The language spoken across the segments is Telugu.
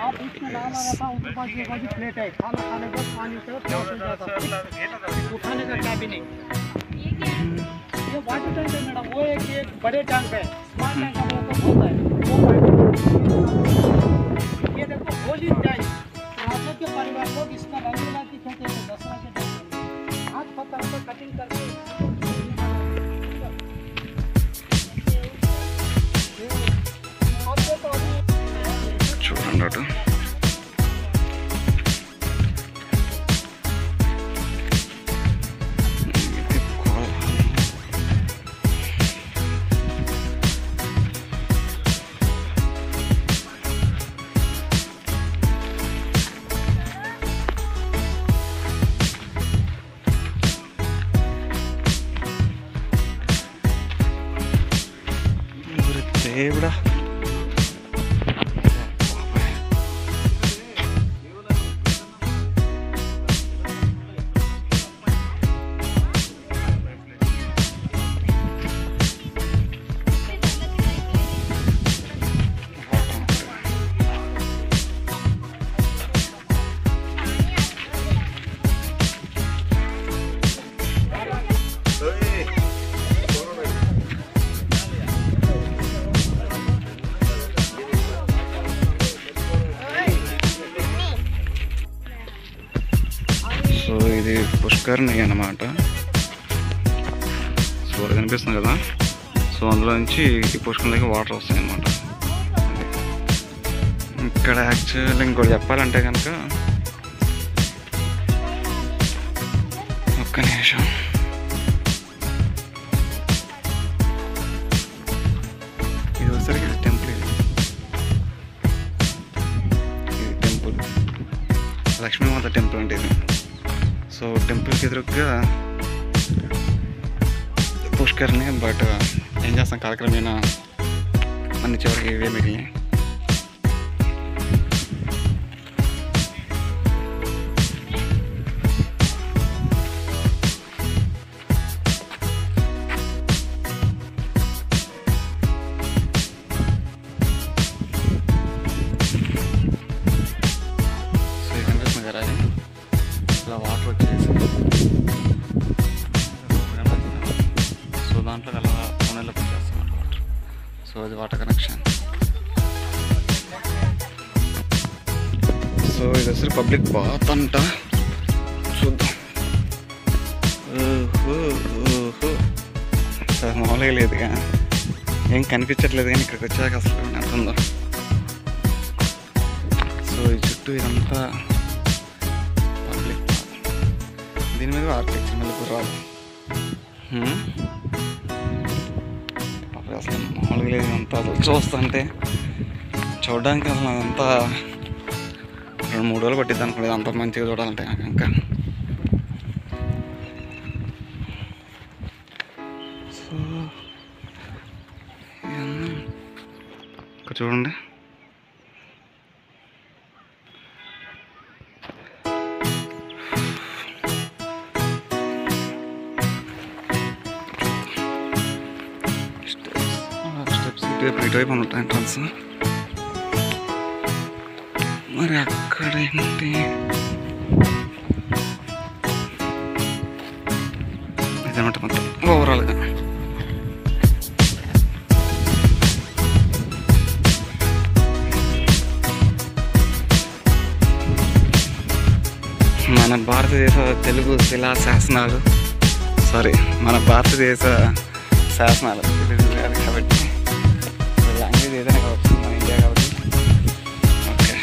आप इसमें डाला रहता उसके पास ये वाली प्लेट है, खाना खाने के बाद पानी से फ्लश हो जाता है, उठाने का क्या भी नहीं। ये वाटर टैंक है मैडम, वो एक बड़े टैंक है, स्मॉल टैंक हम लोग को बोलता है। ये देखो होली टैंक, राजा के परिवार लोग इसका रंगीला की खेलते थे दसरा के टाइम, हाथ पत्थर पर कटिंग करके చూడండి అటు దేవుడా సో ఇది పుష్కరిణి అన్నమాట. సో అది కనిపిస్తుంది కదా, సో అందులో నుంచి ఈ పుష్కరిణికి వాటర్ వస్తాయి అన్నమాట. ఇక్కడ యాక్చువల్లీ ఇంకోటి చెప్పాలంటే కనుక, ఒక్క నిమిషం, ఇది వచ్చేసరికి ఇది టెంపుల్, ఇది టెంపుల్ లక్ష్మీమాత టెంపుల్ అంటే ఇది. సో టెంపుల్కి ఎదురుగా పుష్కరిణి. బట్ ఏం చేస్తాం, కాలక్రమేణా అన్ని చివరికి ఇవే మిగిలినాయి. సో ఇది కనిపిస్తుంది కదా, ఇలా వాటర్ వచ్చేసి సో దాంట్లో అలా ఫోన్లో పనిచేస్తాం వాటర్. సో అది వాటర్ కనెక్షన్. సో ఇది వచ్చి పబ్లిక్ బాత్ అంట, చూద్దాం. సో మామూలుగా లేదుగా, ఏం కనిపించట్లేదు, కానీ ఇక్కడికి వచ్చాక అసలు ఎంత ఉందో. సో ఈ చుట్టూ ఇదంతా దీని మీద ఆర్కిటెక్చర్ మళ్ళీ గుర్రాలు అసలు మామూలుగా లేదు. అంతా చూస్తుంటే చూడడానికి అసలు అదంతా 2-3 రోజులు పట్టిద్ది అనుకోలేదు, అంత మంచిగా చూడాలంటే నాకు. ఇంకా సో ఇక్కడ చూడండి, ఇటువైపు ఉంటాయి ఎంట్రన్స్. మరి అక్కడ ఏంటి, ఇదన్నమాట మొత్తం ఓవరాల్గా. మన భారతదేశ తెలుగు శిలా శాసనాలు, సారీ మన భారతదేశ శాసనాలు తెలుగు కాదు కాబట్టి, లాంగ్వేజ్ ఏదైనా కావచ్చు, మన ఇండియా కాబట్టి. ఓకే,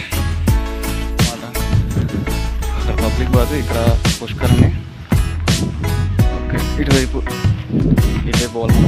అక్కడ పబ్లిక్ బాత్, ఇక్కడ పుష్కరిణి. ఓకే, ఇటువైపు పోవాలి.